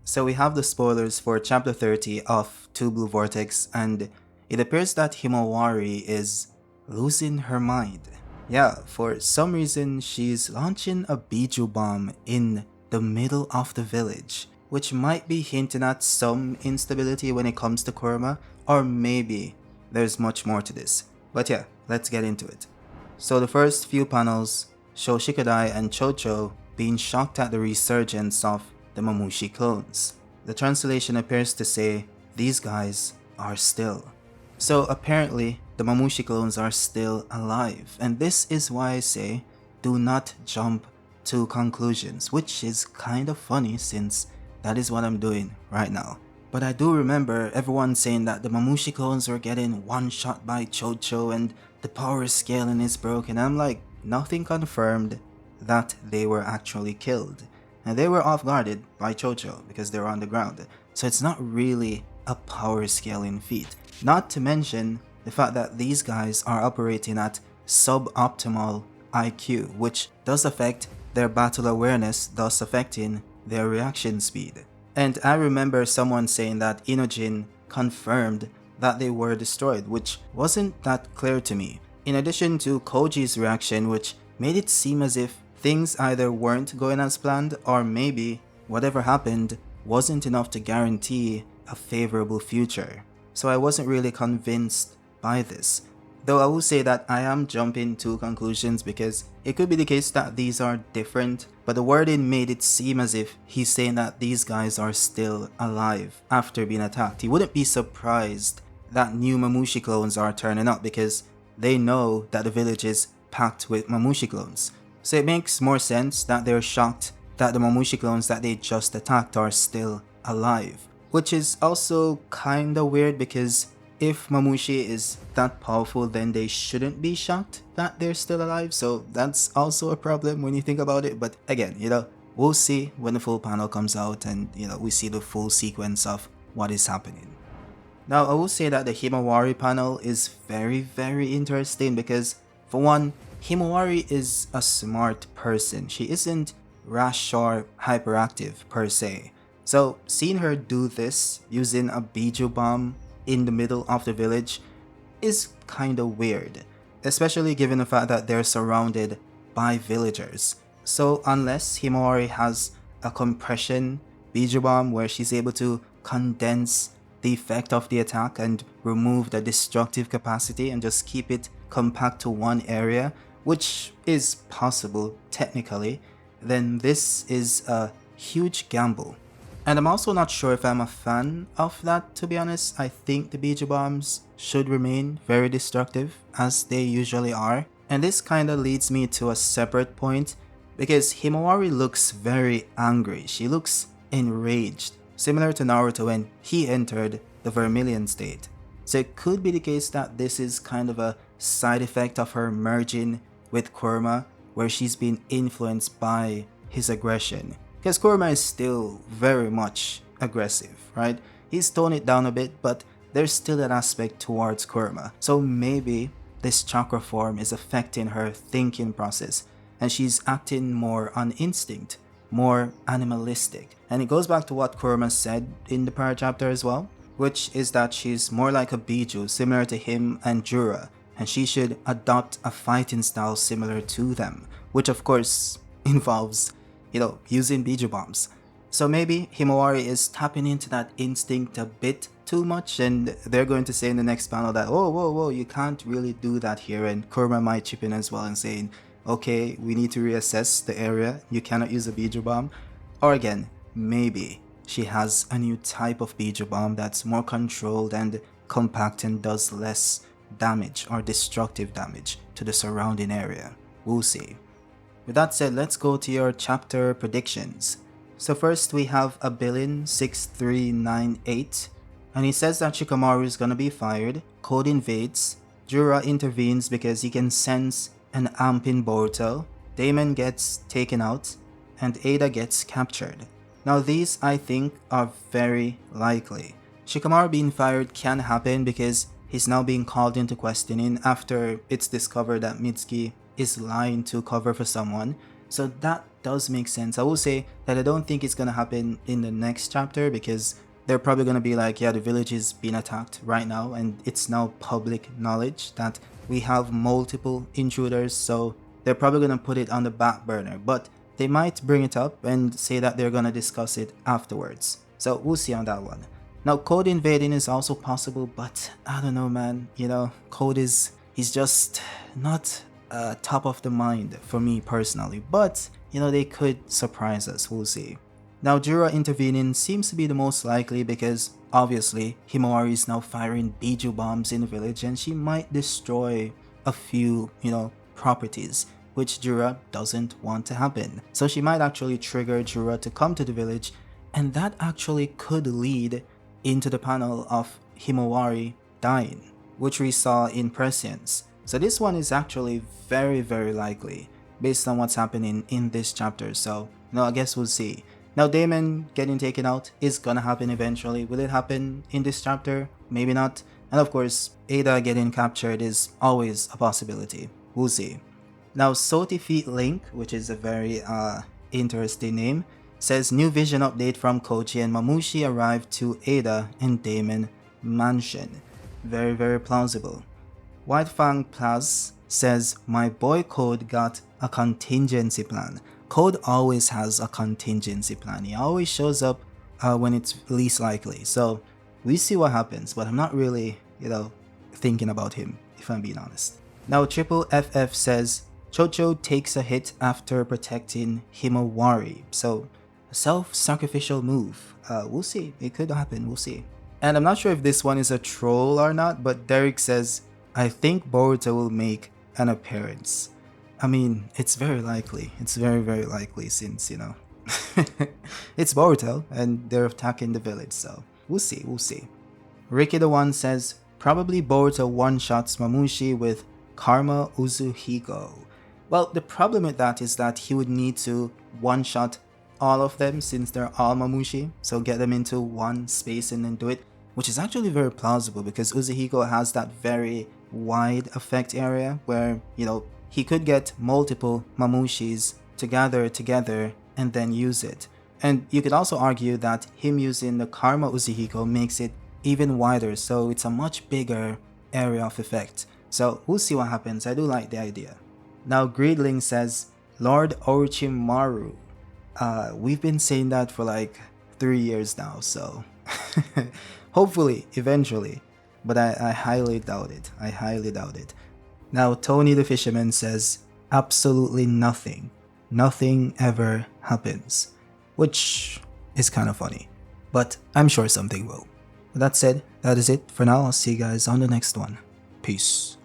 So we have the spoilers for chapter 30 of Two Blue Vortex, and it appears that Himawari is losing her mind. Yeah, for some reason she's launching a Biju bomb in the middle of the village, which might be hinting at some instability when it comes to Kurama, or maybe there's much more to this. But yeah, let's get into it. So the first few panels show Shikadai and Chocho being shocked at the resurgence of the Mamushi clones. The translation appears to say, these guys are still. So apparently, the Mamushi clones are still alive, and this is why I say, do not jump to conclusions, which is kind of funny since that is what I'm doing right now. But I do remember everyone saying that the Mamushi clones were getting one shot by Chocho and the power scaling is broken. I'm like, nothing confirmed that they were actually killed. And they were off-guarded by Chocho because they were on the ground. So it's not really a power scaling feat. Not to mention the fact that these guys are operating at suboptimal IQ, which does affect their battle awareness, thus affecting their reaction speed. And I remember someone saying that Inojin confirmed that they were destroyed, which wasn't that clear to me. In addition to Koji's reaction, which made it seem as if things either weren't going as planned, or maybe whatever happened wasn't enough to guarantee a favorable future. So I wasn't really convinced by this. Though I will say that I am jumping to conclusions because it could be the case that these are different, but the wording made it seem as if he's saying that these guys are still alive after being attacked. He wouldn't be surprised that new Mamushi clones are turning up because they know that the village is packed with Mamushi clones. So it makes more sense that they're shocked that the Mamushi clones that they just attacked are still alive. Which is also kinda weird because if Mamushi is that powerful, then they shouldn't be shocked that they're still alive. So that's also a problem when you think about it. But again, we'll see when the full panel comes out and, we see the full sequence of what is happening. Now, I will say that the Himawari panel is very, very interesting because, for one, Himawari is a smart person. She isn't rash or hyperactive per se. So seeing her do this using a Biju bomb in the middle of the village is kinda weird, especially given the fact that they're surrounded by villagers. So unless Himawari has a compression Biju bomb where she's able to condense the effect of the attack and remove the destructive capacity and just keep it compact to one area, which is possible technically, then this is a huge gamble. And I'm also not sure if I'm a fan of that, to be honest. I think the Biju bombs should remain very destructive, as they usually are. And this kinda leads me to a separate point, because Himawari looks very angry. She looks enraged, similar to Naruto when he entered the Vermilion state. So it could be the case that this is kind of a side effect of her merging with Kurama, where she's been influenced by his aggression. Because Kurama is still very much aggressive, right? He's toned it down a bit, but there's still an aspect towards Kurama. So maybe this chakra form is affecting her thinking process, and she's acting more on instinct, more animalistic. And it goes back to what Kurama said in the prior chapter as well, which is that she's more like a Biju, similar to him and Jura, and she should adopt a fighting style similar to them, which of course involves using Biju bombs. So maybe Himawari is tapping into that instinct a bit too much, and they're going to say in the next panel that, whoa, you can't really do that here, and Kurama might chip in as well and saying, okay, we need to reassess the area, you cannot use a Biju bomb. Or again, maybe she has a new type of Biju bomb that's more controlled and compact and does less damage or destructive damage to the surrounding area. We'll see. With that said, let's go to your chapter predictions. So first we have Abilin6398, and he says that Shikamaru is gonna be fired, Code invades, Jura intervenes because he can sense an amp in Boruto, Damon gets taken out, and Ada gets captured. Now these I think are very likely. Shikamaru being fired can happen because he's now being called into questioning after it's discovered that Mitsuki is lying to cover for someone, so that does make sense. I will say that I don't think it's gonna happen in the next chapter because they're probably gonna be like, yeah, the village is being attacked right now and it's now public knowledge that we have multiple intruders, so they're probably gonna put it on the back burner, but they might bring it up and say that they're gonna discuss it afterwards. So we'll see on that one. Now, Code invading is also possible, but I don't know, man. You know, Code he's just not top of the mind for me personally, but you know, they could surprise us. We'll see. Now, Jura intervening seems to be the most likely because obviously Himawari is now firing Biju bombs in the village and she might destroy a few, you know, properties, which Jura doesn't want to happen. So she might actually trigger Jura to come to the village, and that actually could lead into the panel of Himawari dying, which we saw in Prescience. So this one is actually very, very likely based on what's happening in this chapter. So, you know, I guess we'll see. Now, Damon getting taken out is gonna happen eventually. Will it happen in this chapter? Maybe not. And of course, Ada getting captured is always a possibility. We'll see. Now, Soti Feet Link, which is a very interesting name, says new vision update from Kochi and Mamushi arrived to Ada and Damon mansion. Very, very plausible. White Fang Plaz says my boy Code got a contingency plan. Code always has a contingency plan. He always shows up when it's least likely. So we see what happens, but I'm not really, you know, thinking about him, if I'm being honest. Now, Triple FF says Chocho takes a hit after protecting Himawari. So a self-sacrificial move. We'll see. It could happen. We'll see. And I'm not sure if this one is a troll or not, but Derek says, I think Boruto will make an appearance. I mean, it's very likely. It's very, very likely since, you know, it's Boruto and they're attacking the village. So we'll see. We'll see. Ricky the One says, probably Boruto one-shots Mamushi with Karma Uzuhiko. Well, the problem with that is that he would need to one-shot all of them since they're all Mamushi, so get them into one space and then do it, which is actually very plausible because Uzuhiko has that very wide effect area where, you know, he could get multiple Mamushis to gather together and then use it. And you could also argue that him using the Karma Uzuhiko makes it even wider, so it's a much bigger area of effect. So we'll see what happens. I do like the idea. Now, Greedling says, Lord Orochimaru. We've been saying that for like 3 years now, so hopefully, eventually, but I highly doubt it. I highly doubt it. Now, Tony the Fisherman says, absolutely nothing. Nothing ever happens, which is kind of funny, but I'm sure something will. With that said, that is it for now. I'll see you guys on the next one. Peace.